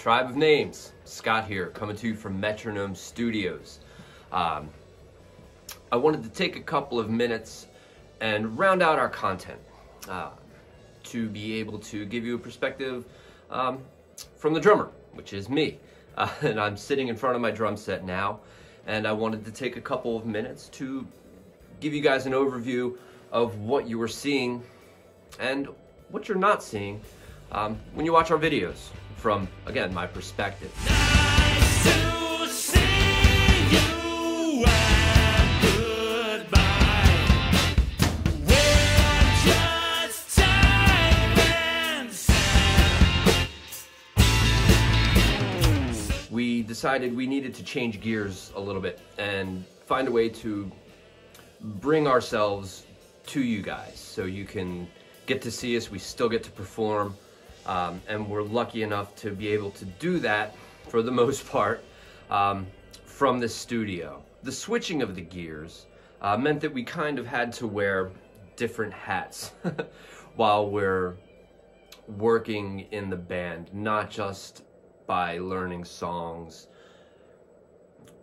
Tribe of Names, Scott here, coming to you from Metronome Studios. I wanted to take a couple of minutes and round out our content to be able to give you a perspective from the drummer, which is me. And I'm sitting in front of my drum set now, and I wanted to take a couple of minutes to give you guys an overview of what you are seeing and what you're not seeing when you watch our videos from, again, my perspective. Nice to see you and goodbye. We're just time and sand. We decided we needed to change gears a little bit and find a way to bring ourselves to you guys so you can get to see us, we still get to perform, and we're lucky enough to be able to do that for the most part from the studio. The switching of the gears meant that we kind of had to wear different hats while we're working in the band, not just by learning songs,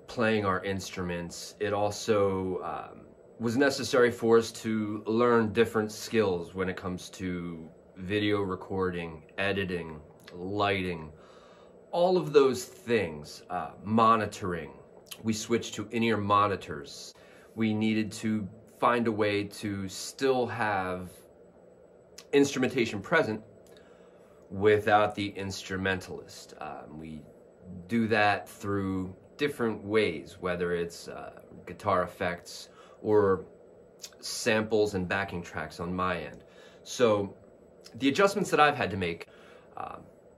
playing our instruments. It also was necessary for us to learn different skills when it comes to video recording, editing, lighting, all of those things, monitoring. We switched to in-ear monitors. We needed to find a way to still have instrumentation present without the instrumentalist. We do that through different ways, whether it's guitar effects or samples and backing tracks on my end. So the adjustments that I've had to make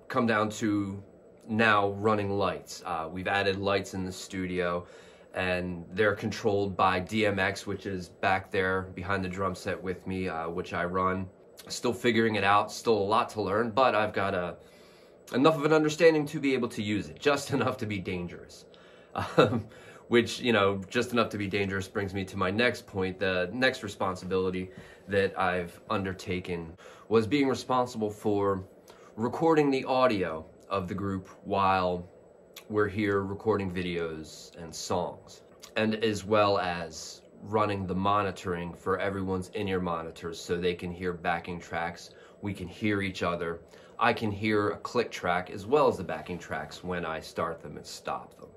come down to now running lights. We've added lights in the studio, and they're controlled by DMX, which is back there behind the drum set with me, which I run. Still figuring it out, still a lot to learn, but I've got enough of an understanding to be able to use it, just enough to be dangerous. Which, you know, just enough to be dangerous brings me to my next point. The next responsibility that I've undertaken was being responsible for recording the audio of the group while we're here recording videos and songs, and as well as running the monitoring for everyone's in-ear monitors so they can hear backing tracks, we can hear each other, I can hear a click track as well as the backing tracks when I start them and stop them.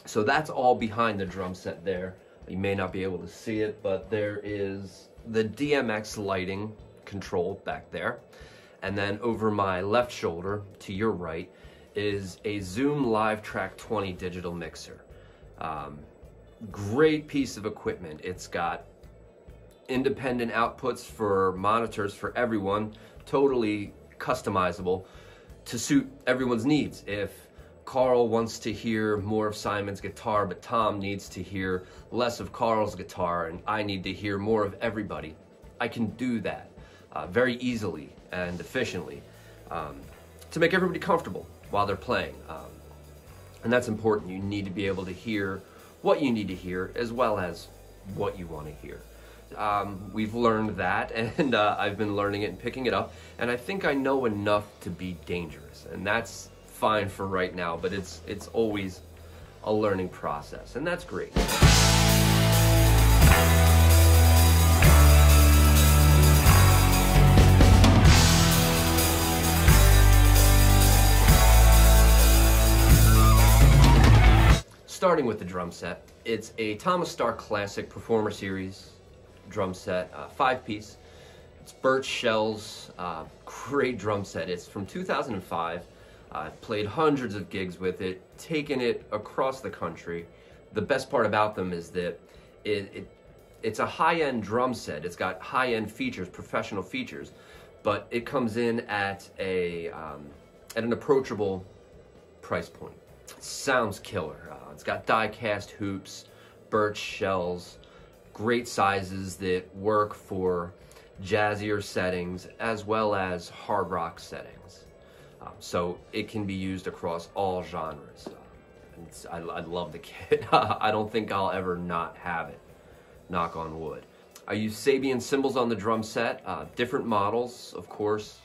So that's all behind the drum set there. You may not be able to see it, but there is the DMX lighting control back there. And then over my left shoulder, to your right, is a Zoom Live Track 20 digital mixer. Great piece of equipment. It's got independent outputs for monitors for everyone, totally customizable to suit everyone's needs. If Carl wants to hear more of Simon's guitar, but Tom needs to hear less of Carl's guitar, and I need to hear more of everybody, I can do that very easily and efficiently to make everybody comfortable while they're playing. And that's important. You need to be able to hear what you need to hear as well as what you want to hear. We've learned that, and I've been learning it and picking it up, and I think I know enough to be dangerous, and that's fine for right now, but it's always a learning process, and that's great. Starting with the drum set, it's a Thomas Starr Classic Performer Series drum set, 5-piece. It's birch shells, great drum set. It's from 2005. I've played hundreds of gigs with it, taken it across the country. The best part about them is that it's a high-end drum set. It's got high-end features, professional features, but it comes in at an approachable price point. It sounds killer. It's got die-cast hoops, birch shells, great sizes that work for jazzier settings as well as hard rock settings. So it can be used across all genres. I love the kit. I don't think I'll ever not have it, knock on wood. I use Sabian cymbals on the drum set, different models, of course.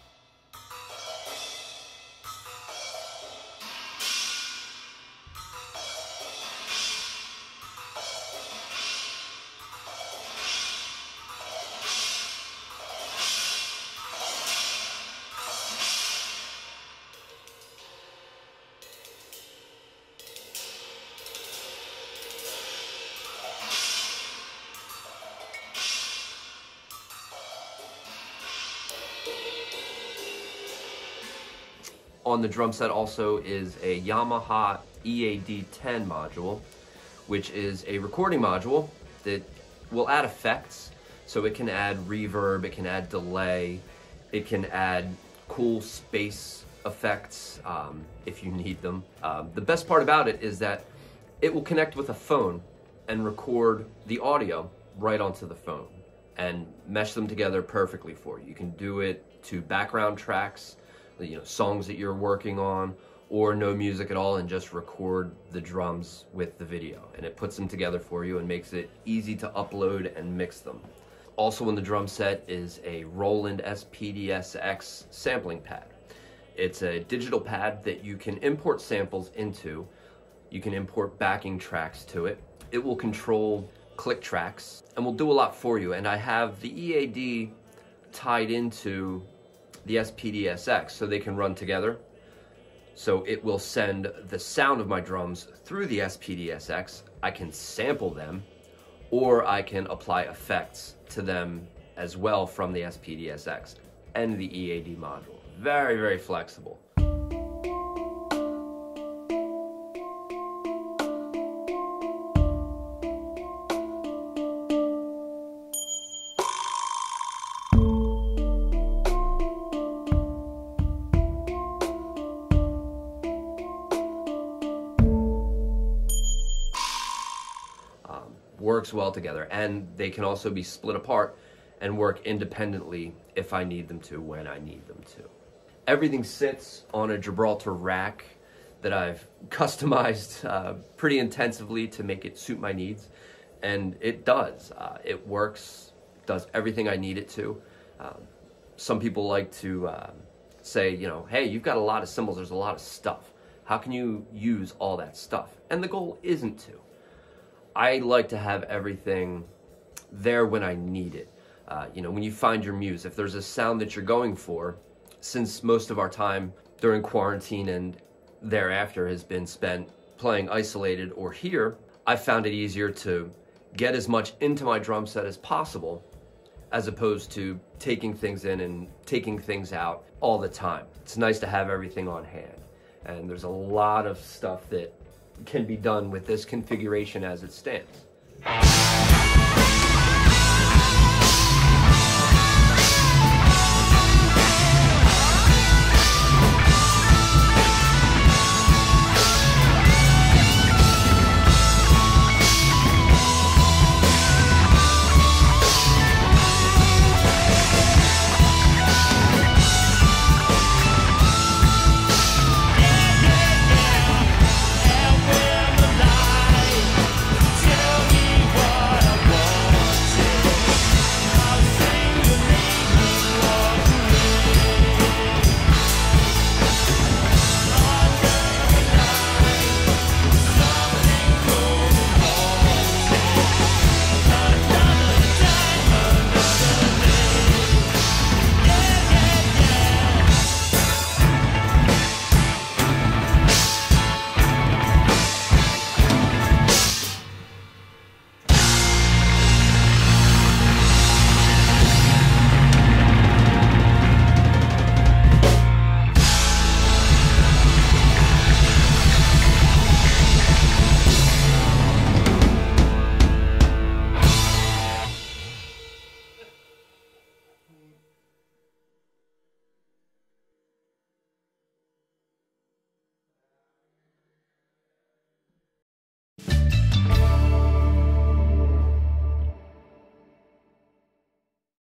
On the drum set also is a Yamaha EAD-10 module, which is a recording module that will add effects. So it can add reverb, it can add delay, it can add cool space effects if you need them. The best part about it is that it will connect with a phone and record the audio right onto the phone and mesh them together perfectly for you. You can do it to background tracks, songs that you're working on, or no music at all, and just record the drums with the video, and it puts them together for you and makes it easy to upload and mix them. Also in the drum set is a Roland SPD-SX sampling pad. It's a digital pad that you can import samples into. You can import backing tracks to it. It will control click tracks and will do a lot for you, and I have the EAD tied into the SPD-SX so they can run together. So it will send the sound of my drums through the SPD-SX. I can sample them, or I can apply effects to them as well from the SPD-SX and the EAD module. Very, very flexible. Works well together, and they can also be split apart and work independently if I need them to, when I need them to. Everything sits on a Gibraltar rack that I've customized pretty intensively to make it suit my needs, and it does. It works, does everything I need it to. Some people like to say, hey, you've got a lot of cymbals, there's a lot of stuff. How can you use all that stuff? And the goal isn't to. I like to have everything there when I need it. When you find your muse, if there's a sound that you're going for, since most of our time during quarantine and thereafter has been spent playing isolated or here, I found it easier to get as much into my drum set as possible, as opposed to taking things in and taking things out all the time. It's nice to have everything on hand. And there's a lot of stuff that can be done with this configuration as it stands.